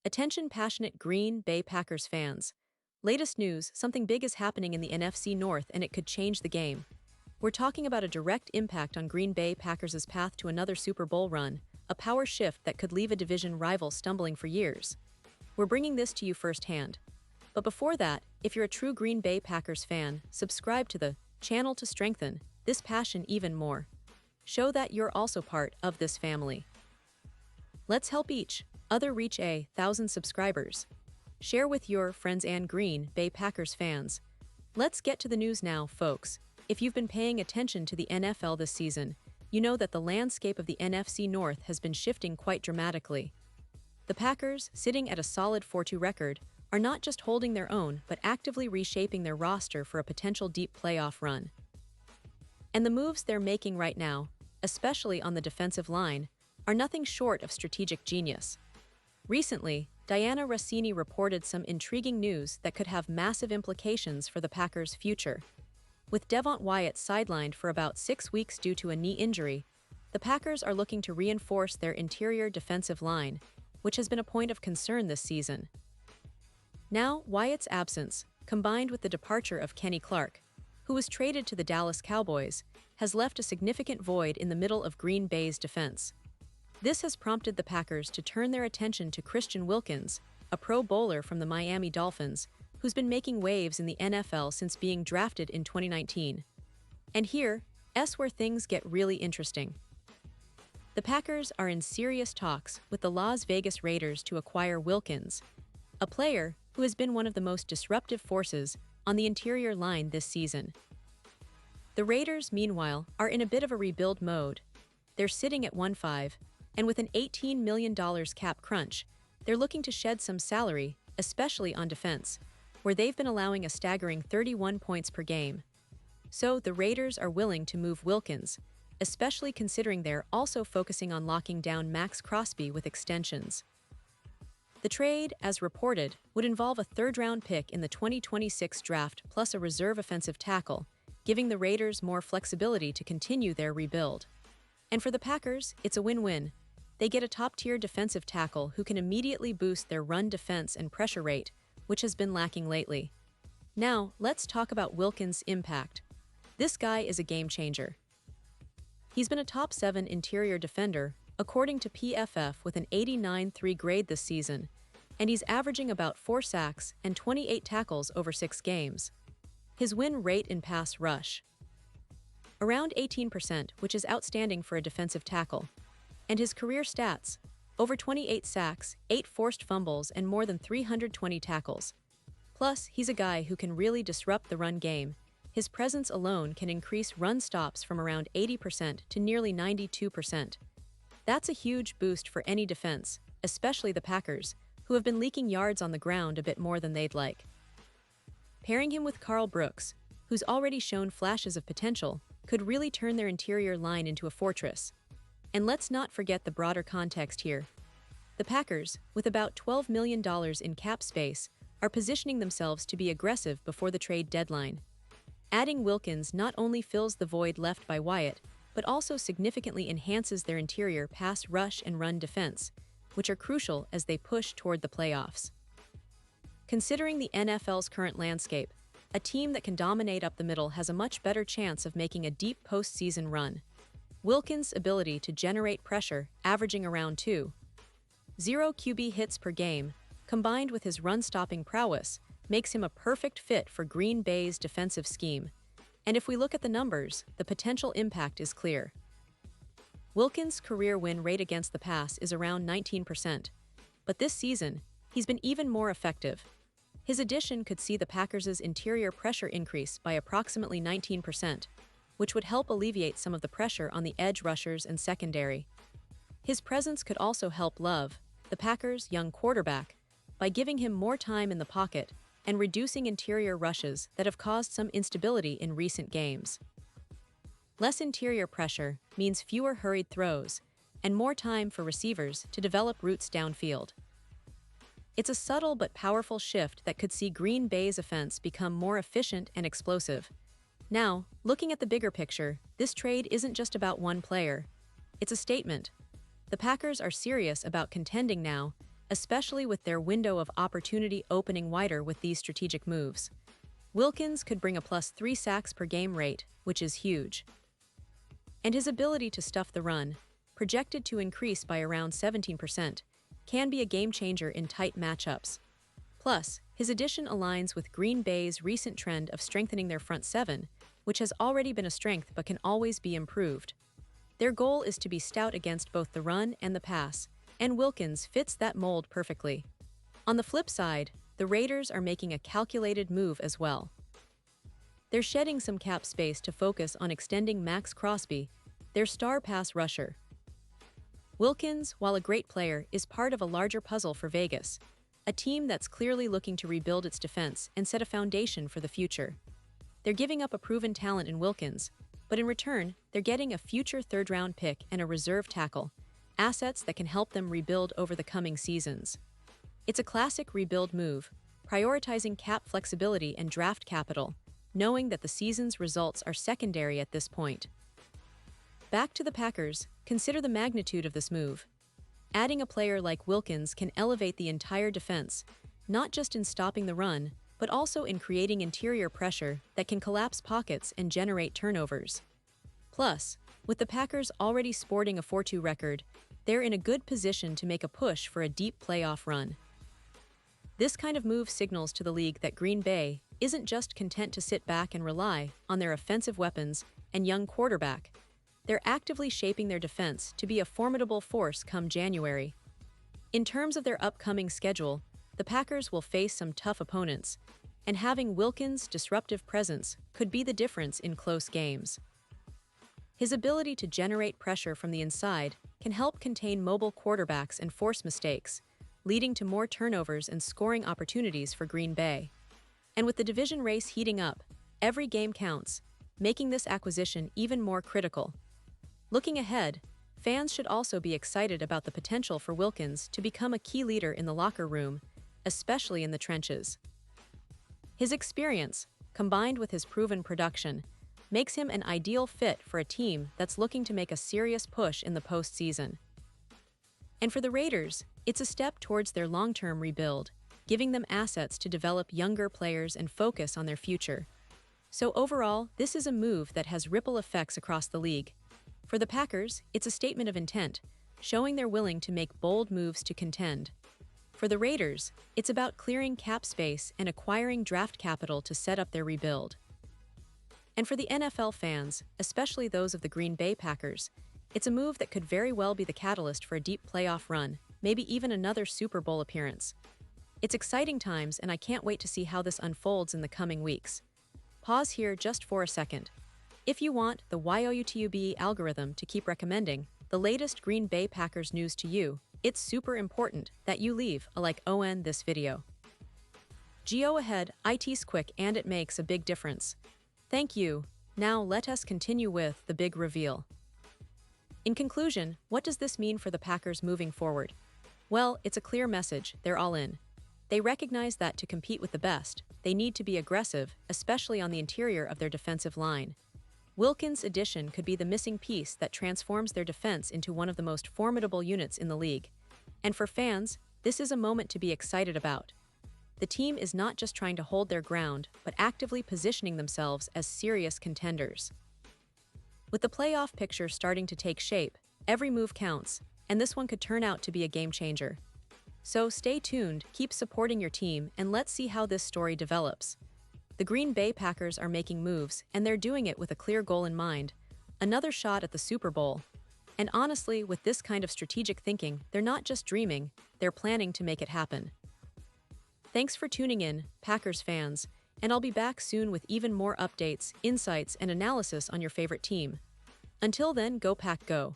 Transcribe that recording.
Attention passionate Green Bay Packers fans. Latest news, something big is happening in the NFC North and it could change the game. We're talking about a direct impact on Green Bay Packers' path to another Super Bowl run, a power shift that could leave a division rival stumbling for years. We're bringing this to you firsthand. But before that, if you're a true Green Bay Packers fan, subscribe to the channel to strengthen this passion even more. Show that you're also part of this family. Let's help each other reach 1,000 subscribers. Share with your friends and Green Bay Packers fans. Let's get to the news now, folks. If you've been paying attention to the NFL this season, you know that the landscape of the NFC North has been shifting quite dramatically. The Packers, sitting at a solid 4-2 record, are not just holding their own but actively reshaping their roster for a potential deep playoff run. And the moves they're making right now, especially on the defensive line, are nothing short of strategic genius. Recently, Diana Rossini reported some intriguing news that could have massive implications for the Packers' future. With Devont Wyatt sidelined for about 6 weeks due to a knee injury, the Packers are looking to reinforce their interior defensive line, which has been a point of concern this season. Now, Wyatt's absence, combined with the departure of Kenny Clark, who was traded to the Dallas Cowboys, has left a significant void in the middle of Green Bay's defense. This has prompted the Packers to turn their attention to Christian Wilkins, a Pro Bowler from the Miami Dolphins, who's been making waves in the NFL since being drafted in 2019. And here's where things get really interesting. The Packers are in serious talks with the Las Vegas Raiders to acquire Wilkins, a player who has been one of the most disruptive forces on the interior line this season. The Raiders, meanwhile, are in a bit of a rebuild mode. They're sitting at 1-5, and with an $18 million cap crunch, they're looking to shed some salary, especially on defense, where they've been allowing a staggering 31 points per game. So the Raiders are willing to move Wilkins, especially considering they're also focusing on locking down Max Crosby with extensions. The trade, as reported, would involve a third-round pick in the 2026 draft plus a reserve offensive tackle, giving the Raiders more flexibility to continue their rebuild. And for the Packers, it's a win-win. They get a top-tier defensive tackle who can immediately boost their run defense and pressure rate, which has been lacking lately. Now, let's talk about Wilkins' impact. This guy is a game-changer. He's been a top 7 interior defender, according to PFF, with an 89.3 grade this season, and he's averaging about 4 sacks and 28 tackles over 6 games. His win rate in pass rush, around 18%, which is outstanding for a defensive tackle. And his career stats, over 28 sacks, 8 forced fumbles, and more than 320 tackles. Plus, he's a guy who can really disrupt the run game. His presence alone can increase run stops from around 80% to nearly 92%. That's a huge boost for any defense, especially the Packers, who have been leaking yards on the ground a bit more than they'd like. Pairing him with Karl Brooks, who's already shown flashes of potential, could really turn their interior line into a fortress. And let's not forget the broader context here. The Packers, with about $12 million in cap space, are positioning themselves to be aggressive before the trade deadline. Adding Wilkins not only fills the void left by Wyatt, but also significantly enhances their interior pass rush and run defense, which are crucial as they push toward the playoffs. Considering the NFL's current landscape, a team that can dominate up the middle has a much better chance of making a deep postseason run. Wilkins' ability to generate pressure, averaging around 2.0 QB hits per game, combined with his run-stopping prowess, makes him a perfect fit for Green Bay's defensive scheme. And if we look at the numbers, the potential impact is clear. Wilkins' career win rate against the pass is around 19%, but this season, he's been even more effective. His addition could see the Packers' interior pressure increase by approximately 19%, which would help alleviate some of the pressure on the edge rushers and secondary. His presence could also help Love, the Packers' young quarterback, by giving him more time in the pocket and reducing interior rushes that have caused some instability in recent games. Less interior pressure means fewer hurried throws and more time for receivers to develop routes downfield. It's a subtle but powerful shift that could see Green Bay's offense become more efficient and explosive. Now, looking at the bigger picture, this trade isn't just about one player. It's a statement. The Packers are serious about contending now, especially with their window of opportunity opening wider with these strategic moves. Wilkins could bring a +3 sacks per game rate, which is huge. And his ability to stuff the run, projected to increase by around 17%, can be a game changer in tight matchups. Plus, his addition aligns with Green Bay's recent trend of strengthening their front seven, which has already been a strength but can always be improved. Their goal is to be stout against both the run and the pass, and Wilkins fits that mold perfectly. On the flip side, the Raiders are making a calculated move as well. They're shedding some cap space to focus on extending Max Crosby, their star pass rusher. Wilkins, while a great player, is part of a larger puzzle for Vegas, a team that's clearly looking to rebuild its defense and set a foundation for the future. They're giving up a proven talent in Wilkins, but in return, they're getting a future third-round pick and a reserve tackle, assets that can help them rebuild over the coming seasons. It's a classic rebuild move, prioritizing cap flexibility and draft capital, knowing that the season's results are secondary at this point. Back to the Packers, consider the magnitude of this move. Adding a player like Wilkins can elevate the entire defense, not just in stopping the run, but also in creating interior pressure that can collapse pockets and generate turnovers. Plus, with the Packers already sporting a 4-2 record, they're in a good position to make a push for a deep playoff run. This kind of move signals to the league that Green Bay isn't just content to sit back and rely on their offensive weapons and young quarterback. They're actively shaping their defense to be a formidable force come January. In terms of their upcoming schedule, the Packers will face some tough opponents, and having Wilkins' disruptive presence could be the difference in close games. His ability to generate pressure from the inside can help contain mobile quarterbacks and force mistakes, leading to more turnovers and scoring opportunities for Green Bay. And with the division race heating up, every game counts, making this acquisition even more critical. Looking ahead, fans should also be excited about the potential for Wilkins to become a key leader in the locker room, especially in the trenches. His experience, combined with his proven production, makes him an ideal fit for a team that's looking to make a serious push in the postseason. And for the Raiders, it's a step towards their long-term rebuild, giving them assets to develop younger players and focus on their future. So overall, this is a move that has ripple effects across the league. For the Packers, it's a statement of intent, showing they're willing to make bold moves to contend. For the Raiders, it's about clearing cap space and acquiring draft capital to set up their rebuild. And for the NFL fans, especially those of the Green Bay Packers, it's a move that could very well be the catalyst for a deep playoff run, maybe even another Super Bowl appearance. It's exciting times, and I can't wait to see how this unfolds in the coming weeks. Pause here just for a second. If you want the YouTube algorithm to keep recommending the latest Green Bay Packers news to you, it's super important that you leave a like on this video. Go ahead, it's quick and it makes a big difference. Thank you. Now let us continue with the big reveal. In conclusion, what does this mean for the Packers moving forward? Well, it's a clear message, they're all in. They recognize that to compete with the best, they need to be aggressive, especially on the interior of their defensive line. Wilkins' addition could be the missing piece that transforms their defense into one of the most formidable units in the league. And for fans, this is a moment to be excited about. The team is not just trying to hold their ground, but actively positioning themselves as serious contenders. With the playoff picture starting to take shape, every move counts, and this one could turn out to be a game changer. So stay tuned, keep supporting your team, and let's see how this story develops. The Green Bay Packers are making moves, and they're doing it with a clear goal in mind: another shot at the Super Bowl. And honestly, with this kind of strategic thinking, they're not just dreaming, they're planning to make it happen. Thanks for tuning in, Packers fans, and I'll be back soon with even more updates, insights, and analysis on your favorite team. Until then, go Pack Go!